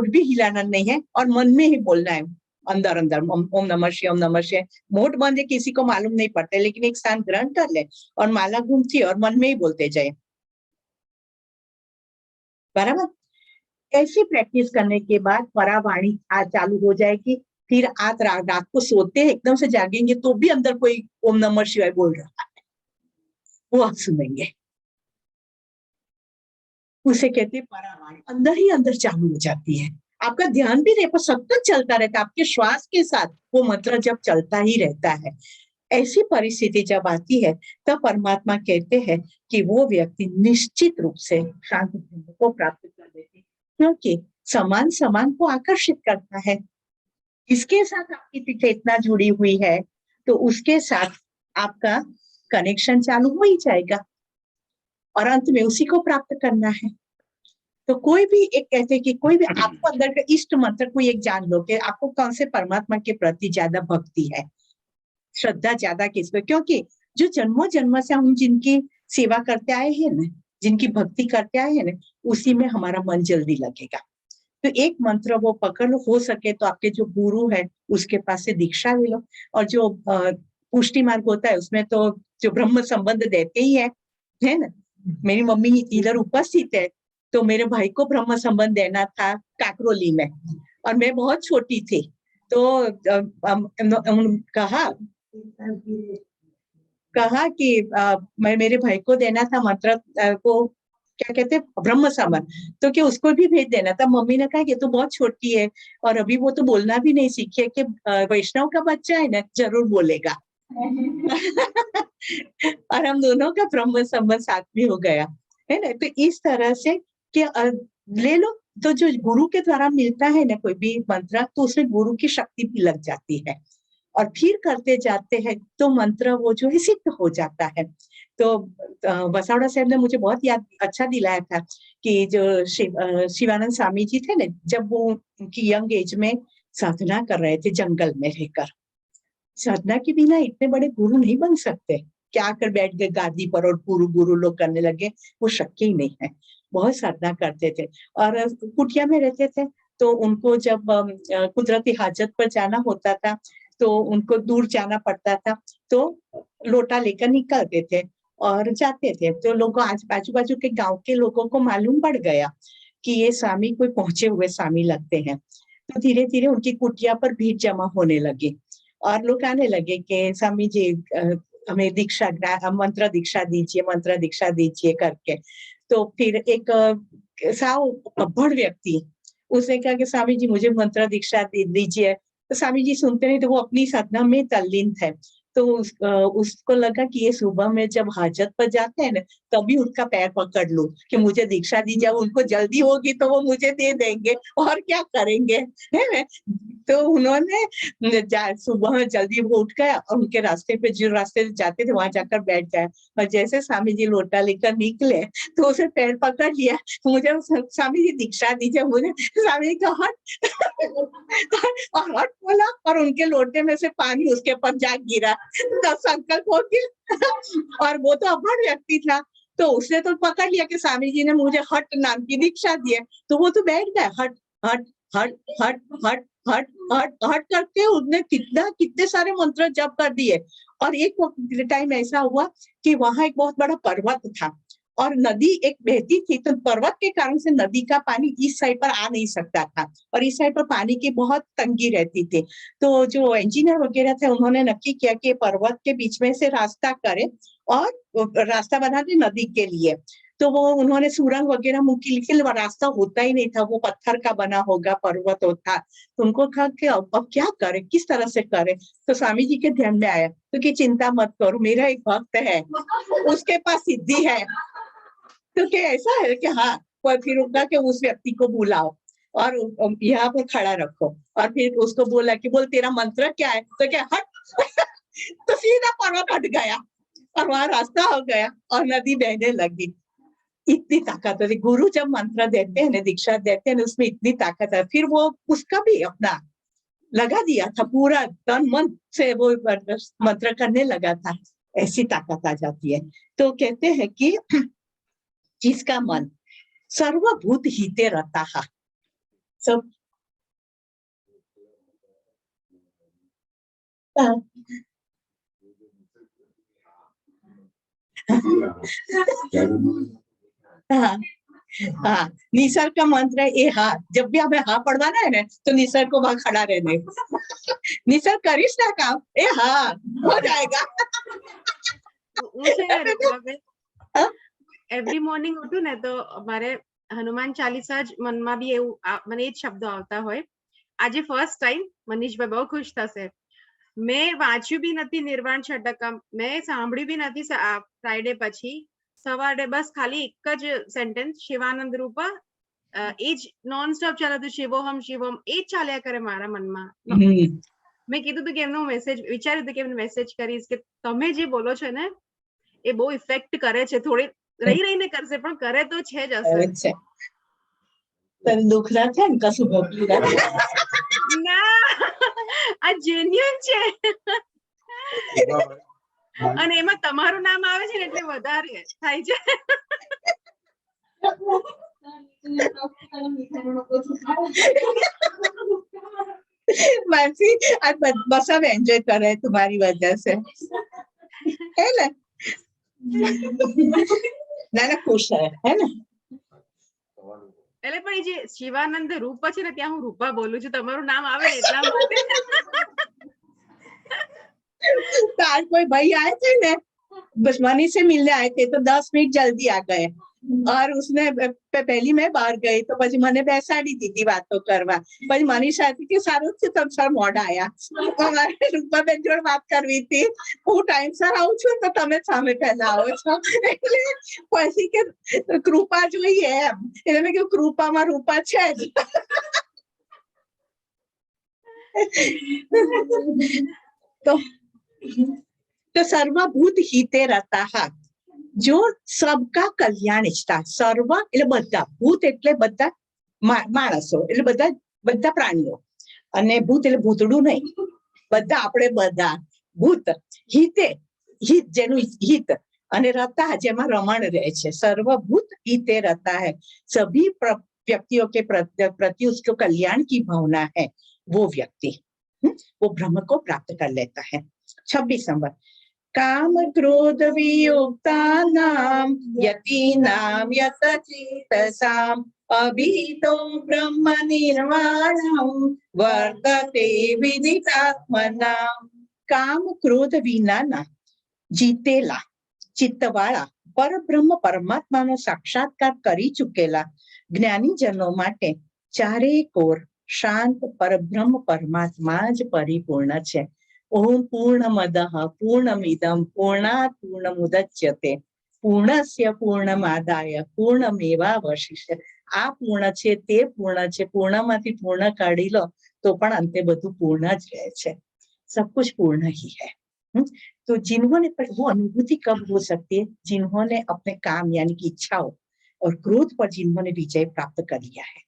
भी हिलाना नहीं है और मन में ही बोलना है अंदर अंदर, ओम नमः शिवाय, ओम नमः शिवाय। मोट बंद है किसी को मालूम नहीं पड़ता, लेकिन एक स्थान ग्रहण कर ले और माला घूमती और मन में ही बोलते जाए, बराबर। ऐसी प्रैक्टिस करने के बाद परावाणी चालू हो जाएगी। फिर आप रात को सोते हैं एकदम से जागेंगे तो भी अंदर कोई ओम नमः शिवाय बोल रहा है, वो आप सुनेंगे, उसे कहते हैं परावाणी। अंदर ही अंदर चालू हो जाती है, आपका ध्यान भी नहीं पर सतत चलता रहता है, आपके श्वास के साथ वो मंत्र जब चलता ही रहता है। ऐसी परिस्थिति जब आती है तब परमात्मा कहते हैं कि वो व्यक्ति निश्चित रूप से शांत ब्रह्म को प्राप्त कर लेते हैं, क्योंकि समान समान को आकर्षित करता है। इसके साथ आपकी चेतना जुड़ी हुई है तो उसके साथ आपका कनेक्शन चालू हो ही जाएगा और अंत में उसी को प्राप्त करना है। तो कोई भी एक कहते हैं कि कोई भी आपको अंदर का इष्ट मंत्र कोई एक जान लो कि आपको कौन से परमात्मा के प्रति ज्यादा भक्ति है, श्रद्धा ज्यादा किस पे, क्योंकि जो जन्मों जन्म से हम जिनकी सेवा करते आए हैं ना, जिनकी भक्ति करते आए हैं ना, उसी में हमारा मन जल्दी लगेगा। तो एक मंत्र वो पकड़ लो, हो सके तो आपके जो गुरु है उसके पास से दीक्षा ले लो। और जो पुष्टि मार्ग होता है उसमें तो जो ब्रह्म संबंध देते ही है ना। मेरी मम्मी इधर उपस्थित है, तो मेरे भाई को ब्रह्म संबंध देना था काकरोली में और मैं बहुत छोटी थी, तो कहा कि मैं मेरे भाई को देना था मंत्र को क्या कहते हैं ब्रह्म संबंध, तो क्या उसको भी भेज देना था। मम्मी ने कहा कि तो बहुत छोटी है और अभी वो तो बोलना भी नहीं सीखी है कि वैष्णव का बच्चा है ना, जरूर बोलेगा। और हम दोनों का ब्रह्म संबंध साथ भी हो गया है ना। तो इस तरह से कि ले लो, तो जो गुरु के द्वारा मिलता है ना कोई भी मंत्र, तो उसमें गुरु की शक्ति भी लग जाती है और फिर करते जाते हैं तो मंत्र वो जो है सिद्ध हो जाता है। तो बसावड़ा साहब ने मुझे बहुत याद अच्छा दिलाया था कि जो शिवानंद स्वामी जी थे ना, जब वो उनकी यंग एज में साधना कर रहे थे जंगल में रहकर, साधना के बिना इतने बड़े गुरु नहीं बन सकते, क्या कर बैठ गए गादी पर और गुरु गुरु लोग करने लगे, वो शक्य ही नहीं है। बहुत साधना करते थे और कुटिया में रहते थे, तो उनको जब कुदरती हाजत पर जाना होता था तो उनको दूर जाना पड़ता था, तो लोटा लेकर निकलते थे और जाते थे। तो लोगों आजू बाजू के गांव के लोगों को मालूम पड़ गया कि ये स्वामी कोई पहुंचे हुए स्वामी लगते हैं। तो धीरे धीरे उनकी कुटिया पर भीड़ जमा होने लगी और लोग आने लगे कि स्वामी जी हमें दीक्षा मंत्र दीक्षा दीजिए, मंत्र दीक्षा दीजिए करके। तो फिर एक साव अभड़ व्यक्ति उसने कहा कि स्वामी जी मुझे मंत्र दीक्षा दीजिए। तो स्वामी जी सुनते नहीं, तो वो अपनी साधना में तल्लीन थे। तो उसको लगा कि ये सुबह में जब हाजत पर जाते हैं ना, तभी उनका पैर पकड़ लूं कि मुझे दीक्षा दीजिए, उनको जल्दी होगी तो वो मुझे दे देंगे और क्या करेंगे, है ना। तो उन्होंने सुबह में जल्दी वो उठ गया और उनके रास्ते पे जो रास्ते से जाते थे वहां जाकर बैठ गए और जैसे स्वामी जी लोटा लेकर निकले तो उसे पैर पकड़ लिया, मुझे स्वामी जी दीक्षा दीजिए, मुझे स्वामी जी का हट और हट बोला और उनके लोटे में से पानी उसके ऊपर जा गिरा, तब संकल्प हो गया। और वो तो अभड़ व्यक्ति था, तो उसने तो पकड़ लिया कि स्वामी जी ने मुझे हट नाम की दीक्षा दी है, तो वो तो बैठ गया हट हट हट हट हट हट हट हट करके उसने कितने सारे मंत्र जप कर दिए। और एक टाइम ऐसा हुआ कि वहां एक बहुत बड़ा पर्वत था और नदी एक बहती थी, तो पर्वत के कारण से नदी का पानी इस साइड पर आ नहीं सकता था और इस साइड पर पानी की बहुत तंगी रहती थी। तो जो इंजीनियर वगैरह थे उन्होंने नक्की किया कि पर्वत के बीच में से रास्ता करे और रास्ता बना दे नदी के लिए। तो वो उन्होंने सुरंग वगैरह मुकी, लेकिन रास्ता होता ही नहीं था, वो पत्थर का बना होगा पर्वत होता। तो उनको कहा कि अब क्या करे, किस तरह से करे। तो स्वामी जी के ध्यान में आया तो कि चिंता मत करो, मेरा एक भक्त है उसके पास सिद्धि है। तो क्या ऐसा है कि हाँ, फिर उनका कि उस व्यक्ति को बुलाओ और यहाँ पर खड़ा रखो और फिर उसको बोला कि बोल तेरा मंत्र क्या है, तो क्या हट तो सीधा पर्वत हट गया और वहां रास्ता हो गया और नदी बहने लगी। इतनी ताकत है गुरु जब मंत्र देते हैं ना, दीक्षा देते हैं ना, उसमें इतनी ताकत है। फिर वो उसका भी अपना लगा दिया था, पूरा तन मन से वो मंत्र करने लगा था, ऐसी ताकत आ जाती है। तो कहते हैं कि जिसका मन सर्वभूत हिते रहता है सब हाँ हाँ, निसर्ग का मंत्र है ये। हाँ, जब भी हमें हाँ पढ़वाना है ना तो निसर्ग को वहां खड़ा रहने निसर्ग करिस ना काम, ए हाँ हो जाएगा। એવરી મોર્નિંગ ઉઠું ને તો મારે હનુમાન ચાલીસા જ મનમાં બી એવું મને એ જ શબ્દો આવતા હોય. આજે ફર્સ્ટ ટાઈમ મનીષભાઈ બહુ ખુશ થશે. મેં વાંચ્યું બી નથી નિર્વાણ ષટકમ, મેં સાંભળ્યું બી નથી ફ્રાઈડે પછી સવારે બસ ખાલી એક જ સેન્ટેન્સ શિવાનંદ રૂપ એ જ નોન સ્ટોપ ચાલતું શિવોહમ શિવમ એ જ ચાલ્યા કરે મારા મનમાં. મેં કીધું હતું કે એમનો મેસેજ વિચાર્યું હતું કે એમને મેસેજ કરીશ કે તમે જે બોલો છો ને એ બહુ ઇફેક્ટ કરે છે, થોડી રહીને કરશે પણ કરે તો છે જ અસર. છે તને દુઃખ ના થાય ને કશું ભોગવી ના થાય? ના આ જેન્યુઅન છે અને એમાં તમારું નામ આવે છે ને એટલે વધારે થાય છે. मानसी आज बस सब एंजॉय कर रहे हैं तुम्हारी वजह से, है ना? ना ना खुश है ना? એટલે પણ એ જે શિવાનંદ રૂપ છે ને ત્યાં હું રૂપા બોલું છું, તમારું નામ આવે ને એટલા માટે. तो आज कोई भाई आए थे ना, बस मनी से मिलने आए थे तो 10 मिनट जल्दी आ गए और उसने पहली मैं बाहर गई तो પછી મને બેસાડી દીધી વાતો કરવા. પછી મનીષા હતી કે સારું છે તમે સર મોડા આયા, અમારે રૂપાબેન જોડે વાત કરવી હતી, હું ટાઈમસર આવું છું તો તમે સામે પહેલા આવો છો, એટલે પછી કે કૃપા જોઈએ એમ, એટલે મેં કીધું કૃપામાં રૂપા છે જ. तो सर्वभूत हिते रता, जो सबका कल्याण इच्छता. सर्व એટલે બધા, ભૂત એટલે બધા માણસો, એટલે બધા બધા પ્રાણીઓ, અને ભૂત એટલે ભૂતડું નહીં, બધા આપણે બધા ભૂત. હિતે હિત જેનું હિત, અને રતા જેમાં રમણ રહે છે. सर्वभूत हिते रता है, सभी व्यक्तियों के प्रति उसको कल्याण की भावना है, वो व्यक्ति वो ब्रह्म को प्राप्त कर लेता है. 26 नंबर, काम क्रोध वियुक्तानां यतीनां यतचेतसां अभीतो ब्रह्म निर्वाणं वर्तते विदितात्मनां. काम क्रोध विनाना જીતેલા ચિત્તવાળા પરબ્રહ્મ પરમાત્માનો સાક્ષાત્કાર કરી ચૂકેલા જ્ઞાનીજનો માટે ચારે કોર શાંત પરબ્રહ્મ પરમાત્મા જ પરિપૂર્ણ છે. ઓમ પૂર્ણમદઃ પૂર્ણમિદં પૂર્ણાત પૂર્ણમુદચ્યતે પૂર્ણસ્ય પૂર્ણમાદાય પૂર્ણમેવાવશિષ્ય. આ પૂર્ણ છે, તે પૂર્ણ છે, પૂર્ણમાંથી પૂર્ણ કાઢી લો તો પણ અંતે બધું પૂર્ણ જ રહે છે. सब कुछ पूर्ण ही है. तो जिन्होंने, पर वो अनुभूति कब हो सकती है? जिन्होंने अपने काम यानी कि इच्छाओं और क्रोध पर जिन्होंने विजय प्राप्त कर लिया है,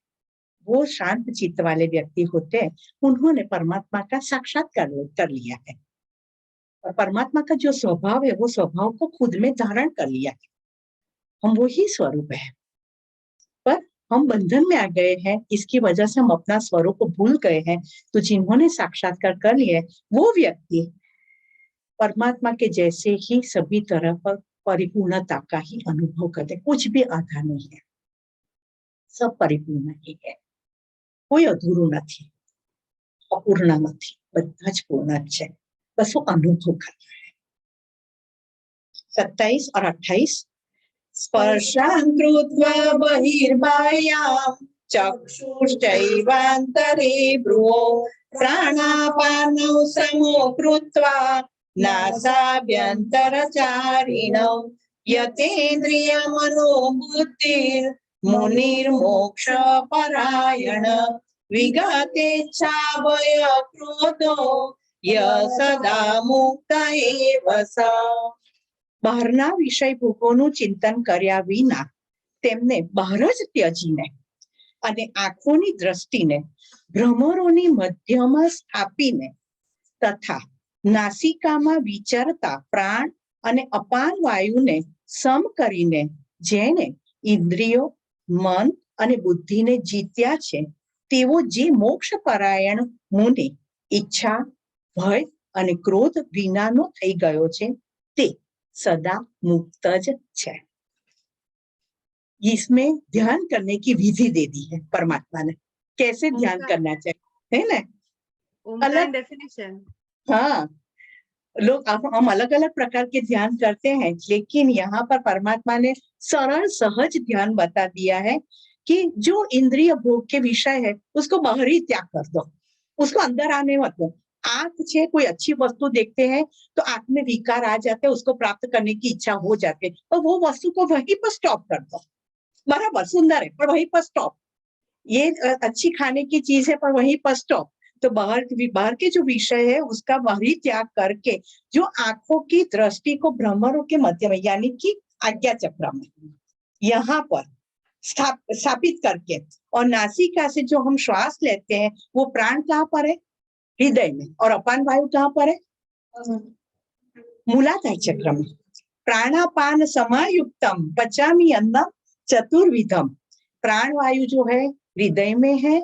वो शांत चित्त वाले व्यक्ति होते हैं, उन्होंने परमात्मा का साक्षात्कार कर लिया है, और परमात्मा का जो स्वभाव है वो स्वभाव को खुद में धारण कर लिया है. हम वो ही स्वरूप है, पर हम बंधन में आ गए हैं, इसकी वजह से हम अपना स्वरूप को भूल गए हैं. तो जिन्होंने साक्षात्कार कर लिया है वो व्यक्ति परमात्मा के जैसे ही सभी तरह पर परिपूर्णता का ही अनुभव करते, कुछ भी आधा नहीं है, सब परिपूर्ण ही है, कोई अधूरू नहीं, अपूर्ण नहीं, બધા જ પૂર્ણ છે, બસ वो अनुभव करना है. 27 और 28, स्पर्शान् कृत्वा बहिर्बाह्यां चक्षुश्चैवान्तरे भ्रुवो प्राणापानौ समो कृत्वा नासाभ्यन्तरचारिणौ यतेन्द्रियमनोबुद्धिर्मुनिर्मोक्षपरायण विगतेच्छाभय क्रोधो य सदा मुक्त एव स. બહારના વિષય ભોગોનું ચિંતન કર્યા વિના તેમને બહાર જ ત્યજીને અને આંખોની દ્રષ્ટિને ભ્રમરોની મધ્યમાં સ્થાપીને તથા નાસિકામાં વિચરતા પ્રાણ અને અપાન વાયુને સમ કરીને જેણે ઇન્દ્રિયો, મન અને બુદ્ધિને જીત્યા છે તેવો જે મોક્ષ પરાયણ મુનિ ઈચ્છા, ભય અને ક્રોધ વિનાનો થઈ ગયો છે તે सदा मुक्त ज है. इसमें ध्यान करने की विधि दे दी है परमात्मा ने, कैसे ध्यान करना चाहिए, है ना? अलग डेफिनेशन. हाँ, लोग हम अलग अलग प्रकार के ध्यान करते हैं, लेकिन यहाँ पर परमात्मा ने सरल सहज ध्यान बता दिया है कि जो इंद्रिय भोग के विषय है उसको बाहर ही त्याग कर दो, उसको अंदर आने मत दो. आंख से कोई अच्छी वस्तु देखते हैं तो आंख में विकार आ जाते हैं, उसको प्राप्त करने की इच्छा हो जाती है, और वो वस्तु को वहीं पर स्टॉप कर दो. बराबर सुंदर है पर वहीं पर स्टॉप, ये अच्छी खाने की चीज है पर वहीं पर स्टॉप. तो बाहर के जो विषय है उसका बाहरी त्याग करके जो आंखों की दृष्टि को भ्रमरों के मध्य में यानी कि आज्ञा चक्र में यहाँ पर स्थापित करके, और नासिका से जो हम श्वास लेते हैं वो प्राण कहाँ पर है? हृदय में। और अपान वायु कहाँ पर है? मूलाधार चक्र में। प्राणापान समायुक्तम पचामी अन्नम चतुर्विधम। प्राण वायु जो है हृदय में है,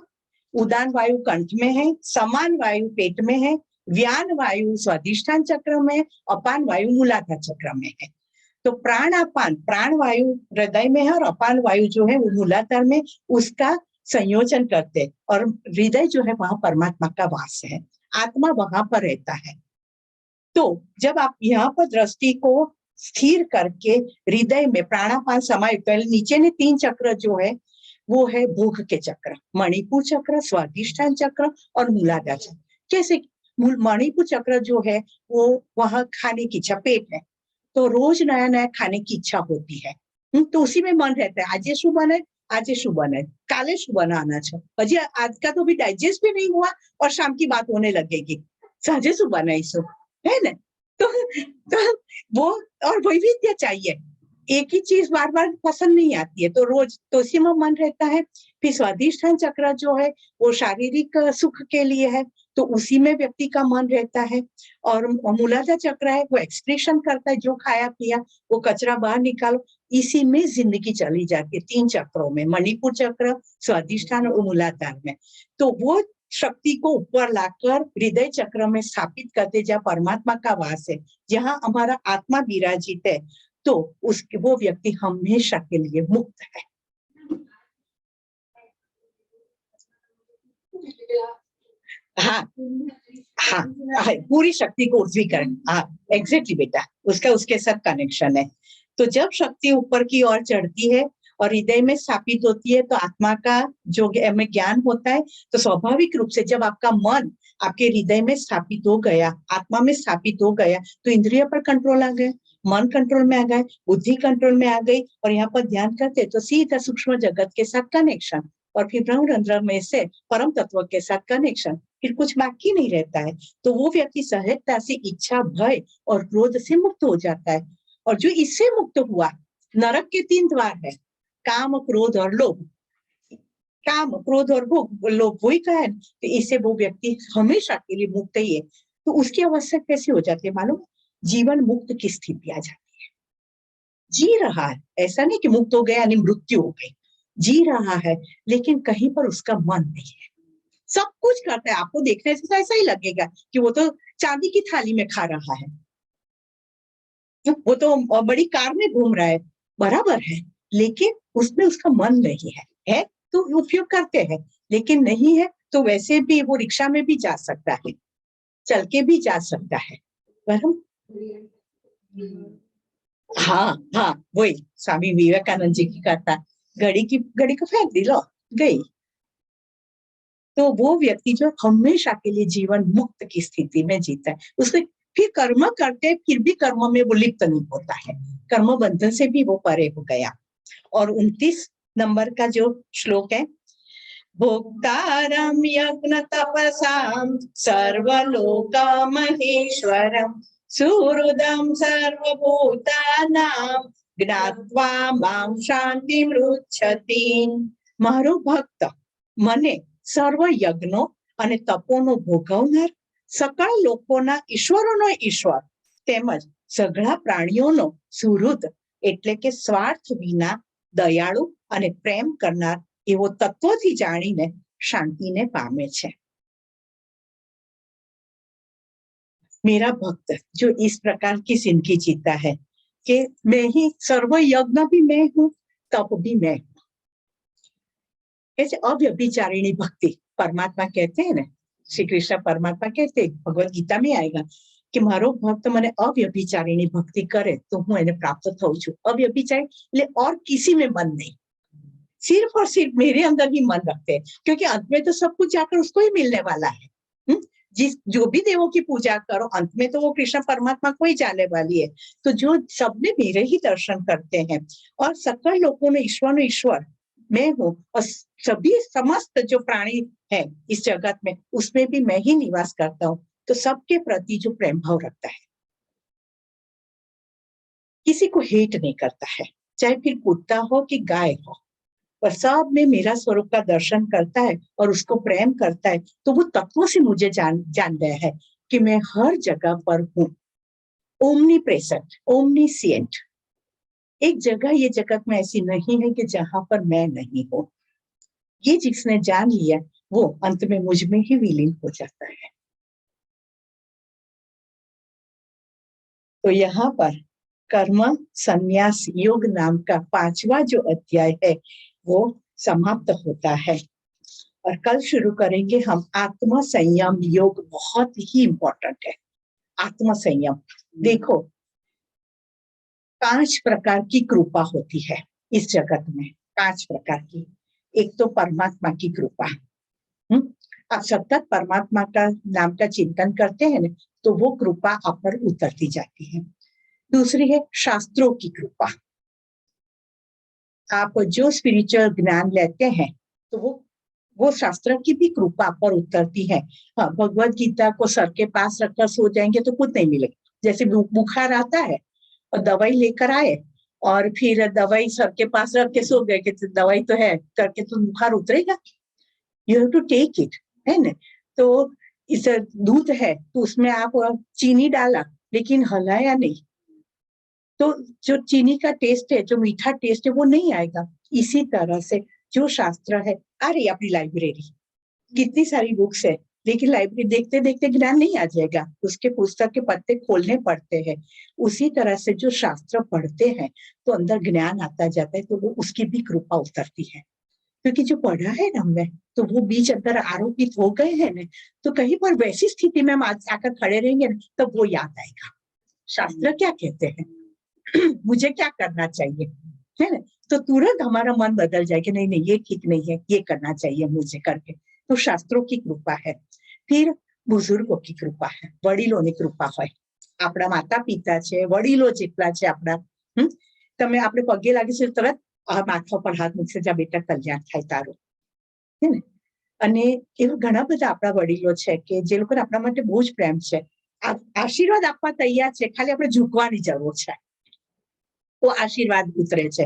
उदान वायु कंठ में है, समान वायु पेट में है, व्यान वायु स्वादिष्ठान चक्र में, अपान वायु मूलाधार चक्र में है। तो प्राणापान, प्राण वायु हृदय में है और अपान वायु जो है वो मूलाधार में, उसका संयोजन करते, और हृदय जो है वहां परमात्मा का वास है, आत्मा वहां पर रहता है। तो जब आप यहाँ पर दृष्टि को स्थिर करके हृदय में प्राणापान समायुक्त, नीचे ने 3 चक्र जो है वो है भोग के चक्र, मणिपुर चक्र, स्वादिष्ठान चक्र और मूलाधार चक्र। कैसे? मणिपुर चक्र जो है वो वहां खाने की इच्छा, पेट है, तो रोज नया नया खाने की इच्छा होती है, तो उसी में मन रहता है, आज शू बने, आज शू बने, काले शू बनाना है, हजी आज का तो भी डाइजेस्ट भी नहीं हुआ और शाम की बात होने लगेगी, साझे शू बनाईशु, है ना? तो वो और वैविध्य चाहिए, एक ही चीज बार बार पसंद नहीं आती है, तो रोज तो उसी में मन रहता है। फिर स्वादिष्ठान चक्र जो है वो शारीरिक सुख के लिए है, तो उसी में व्यक्ति का मन रहता है। और मूलाधार चक्र है वो एक्सप्रेशन करता है, जो खाया पिया वो कचरा बाहर निकालो, इसी में जिंदगी चली जाती है, 3 चक्रों में, मणिपुर चक्र, स्वादिष्ठान और मूलाधार में। तो वो शक्ति को ऊपर लाकर हृदय चक्र में स्थापित करते, जहाँ परमात्मा का वास है, जहाँ हमारा आत्मा विराजित है, तो उसके वो व्यक्ति हमेशा के लिए मुक्त है। हाँ हाँ, पूरी शक्ति को ऊर्ध्वीकरण, हाँ एग्जैक्टली बेटा, उसका उसके साथ कनेक्शन है। तो जब शक्ति ऊपर की ओर चढ़ती है और हृदय में स्थापित होती है, तो आत्मा का जो में ज्ञान होता है, तो स्वाभाविक रूप से जब आपका मन आपके हृदय में स्थापित हो गया, आत्मा में स्थापित हो गया, तो इंद्रिय पर कंट्रोल आ गया, मन कंट्रोल में आ गए, बुद्धि कंट्रोल में आ गई, और यहाँ पर ध्यान करते तो सीधा सूक्ष्म जगत के साथ कनेक्शन, और फिर ब्रह्मरंध्र में से परम तत्व के साथ कनेक्शन, फिर कुछ बाकी नहीं रहता है। तो वो व्यक्ति सहजता से इच्छा, भय और क्रोध से मुक्त हो जाता है। और जो इससे मुक्त हुआ, नरक के 3 द्वार है, काम, क्रोध और लोभ। काम, क्रोध और लोभ वही का है, तो इससे वो व्यक्ति हमेशा के लिए मुक्त ही है। तो उसकी अवस्था कैसी हो जाती है मालूम? जीवन मुक्त की स्थिति आ जाती है। जी रहा है, ऐसा नहीं कि मुक्त हो गया यानी मृत्यु हो गई, जी रहा है, लेकिन कहीं पर उसका मन नहीं है, सब कुछ करता है, आपको देखने से ऐसा ही लगेगा कि वो तो चांदी की थाली में खा रहा है, वो तो बड़ी कार में घूम रहा है, बराबर है, लेकिन उसमें उसका मन नहीं है तो उपयोग करते हैं, लेकिन नहीं है तो वैसे भी वो रिक्शा में भी जा सकता है, चल के भी जा सकता है, बराबर। हाँ हाँ, वही स्वामी विवेकानंद जी की कथा, घड़ी को फेंक दी, लो गई। तो वो व्यक्ति जो हमेशा के लिए जीवन मुक्त की स्थिति में जीता है, उसके फिर कर्म करते, फिर भी कर्म में वो लिप्त नहीं होता है, कर्म बंधन से भी वो परे हो गया। और 29 नंबर का जो श्लोक है, भोक्तारं यज्ञ तपसां सर्वलोक महेश्वरम सुहृदं सर्वभूतानां ज्ञात्वा मां शांतिमृच्छति। મારો ભક્ત મને સર્વ યજ્ઞો અને તપોનો ભોગવનાર, સકળ લોકોના ઈશ્વરોનો ઈશ્વર તેમજ સઘળા પ્રાણીઓનો સુહૃદ એટલે કે સ્વાર્થ વિના દયાળુ અને પ્રેમ કરનાર એવો તત્વથી જાણીને શાંતિને પામે છે। मेरा भक्त जो इस प्रकार की जिंदगी जीता है कि मैं ही सर्व यज्ञ भी मैं हूँ, तप भी मैं हूँ, ऐसे अव्यभिचारिणी भक्ति परमात्मा कहते हैं ना, श्री कृष्ण परमात्मा कहते हैं, भगवद गीता में आएगा कि मारो भक्त मने अव्यभिचारिणी भक्ति करे तो हूँ एने प्राप्त थऊं छूं। अव्यभिचारी એટલે और किसी में मन नहीं, सिर्फ और सिर्फ मेरे अंदर ही मन रखते हैं, क्योंकि अंत में तो सब कुछ जाकर उसको ही मिलने वाला है। जिस जो भी देवों की पूजा करो, अंत में तो वो कृष्ण परमात्मा को ही जाने वाली है। तो जो सबने मेरे ही दर्शन करते हैं और सकल लोगों ने ईश्वर मैं हूँ और सभी समस्त जो प्राणी है इस जगत में उसमें भी मैं ही निवास करता हूँ, तो सबके प्रति जो प्रेम भाव रखता है, किसी को हेट नहीं करता है, चाहे फिर कुत्ता हो कि गाय हो, पर सब में मेरा स्वरूप का दर्शन करता है और उसको प्रेम करता है, तो वो तत्वों से मुझे जान गया है कि मैं हर जगह पर हूँ, ओमनी प्रेजेंट, ओमनीसिएंट। एक जगह ये जगत में ऐसी नहीं है कि जहां पर मैं नहीं हूं। ये जिसने जान लिया वो अंत में मुझ में ही विलीन हो जाता है। तो यहाँ पर कर्म संन्यास योग नाम का 5वां जो अध्याय है वो समाप्त होता है और कल शुरू करेंगे हम आत्म संयम योग। बहुत ही इंपॉर्टेंट है आत्म संयम। देखो 5 प्रकार की कृपा होती है इस जगत में, 5 प्रकार की। एक तो परमात्मा की कृपा, आप सतत परमात्मा का नाम का चिंतन करते हैं ना, तो वो कृपा आप पर उतरती जाती है। दूसरी है शास्त्रों की कृपा, आप जो स्पिरिचुअल ज्ञान लेते हैं तो वो शास्त्र की भी कृपा आप पर उतरती है। हाँ, भगवत गीता को सर के पास रखकर सो जाएंगे तो कुछ नहीं मिलेगा। जैसे बुखार आता है और दवाई लेकर आए और फिर दवाई सर के पास रख के सो गए कि दवाई तो है करके तो बुखार उतरेगा? You have to take it, है ना। तो इस दूध है तो उसमें आप चीनी डाला लेकिन हलाया नहीं, तो जो चीनी का टेस्ट है, जो मीठा टेस्ट है वो नहीं आएगा। इसी तरह से जो शास्त्र है, अरे अपनी लाइब्रेरी कितनी सारी बुक्स है, लेकिन लाइब्रेरी देखते देखते ज्ञान नहीं आ जाएगा, उसके पुस्तक के पत्ते खोलने पड़ते हैं। उसी तरह से जो शास्त्र पढ़ते हैं तो अंदर ज्ञान आता जाता है, तो वो उसकी भी कृपा उतरती है। क्योंकि जो पढ़ा है ना हमने, तो वो बीज अंदर आरोपित हो गए हैं ना, तो कहीं पर वैसी स्थिति में हम आकर खड़े रहेंगे ना, तब वो याद आएगा शास्त्र क्या कहते हैं, मुझे क्या करना चाहिए, है ना। तो तुरंत हमारा मन बदल जाएगा, नहीं नहीं ये ठीक नहीं है, ये करना चाहिए मुझे करके। तो शास्त्रों की कृपा है। फिर बुजुर्गों की कृपा है, वડીलोની કૃપા હોય। આપણા માતા પિતા છે, વડીલો જેટલા છે આપણા, તમે આપણે પગે લાગી છે તરત માથા પર હાથ મૂકશે, જા બેટા કલ્યાણ થાય તારું, હે ને। અને એવા ઘણા બધા આપણા વડીલો છે કે જે લોકો આપણા માટે બહુ જ પ્રેમ છે, આશીર્વાદ આપવા તૈયાર છે, ખાલી આપણે ઝૂકવાની જરૂર છે तो आशीर्वाद उतरे छे।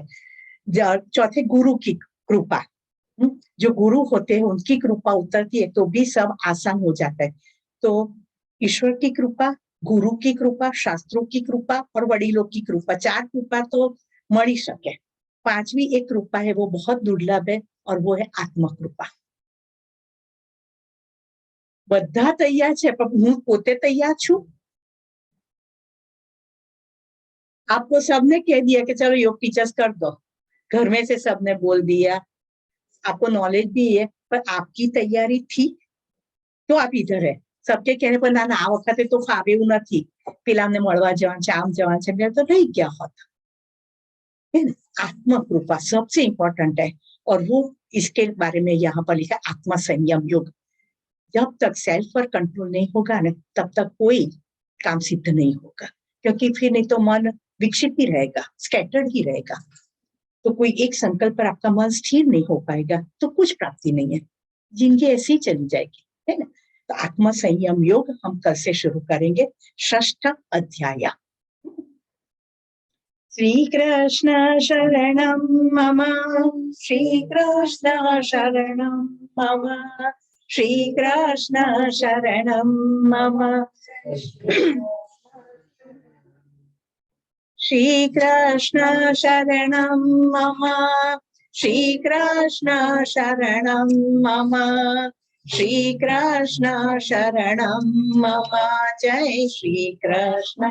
चौथे गुरु की कृपा, जो गुरु होते हैं उनकी कृपा उतरती है तो भी सब आसान हो जाता है। तो ईश्वर की कृपा, गुरु की कृपा, शास्त्रों की कृपा और वडीलों की कृपा, 4 कृपा तो मળી શકે। 5वीं एक कृपा है वो बहुत दुर्लभ है और वो है आत्म कृपा। બધા તૈયાર છે પણ હું પોતે તૈયાર છું? आपको सबने कह दिया कि चलो योग टीचर्स कर दो, घर में से सबने बोल दिया, आपको नॉलेज भी है, पर आपकी तैयारी थी तो आप इधर है। सबके कहने पर ना आ वखते तो फावे नहीं, पेला ने मळवा जवान छे, आम जवान छे, तो रही क्या होता है ना। आत्म कृपा सबसे इंपॉर्टेंट है और वो इसके बारे में यहाँ पर लिखा आत्म संयम योग। जब तक सेल्फ पर कंट्रोल नहीं होगा ना, तब तक कोई काम सिद्ध नहीं होगा, क्योंकि फिर नहीं तो मन विक्षित ही रहेगा, स्कैटर्ड ही रहेगा। तो कोई एक संकल्प पर आपका मन स्थिर नहीं हो पाएगा तो कुछ प्राप्ति नहीं है, जिंदगी ऐसी ही चली जाएगी, है ना। तो आत्म संयम योग हम कल से शुरू करेंगे, 6ठ अध्याय। श्री कृष्ण शरणं मम, श्री कृष्ण शरणं मम, श्री कृष्ण शरणं मम, श्री कृष्ण शरणं मम, श्री कृष्ण शरणं मम, श्री कृष्ण शरणं मम। जय श्री कृष्ण।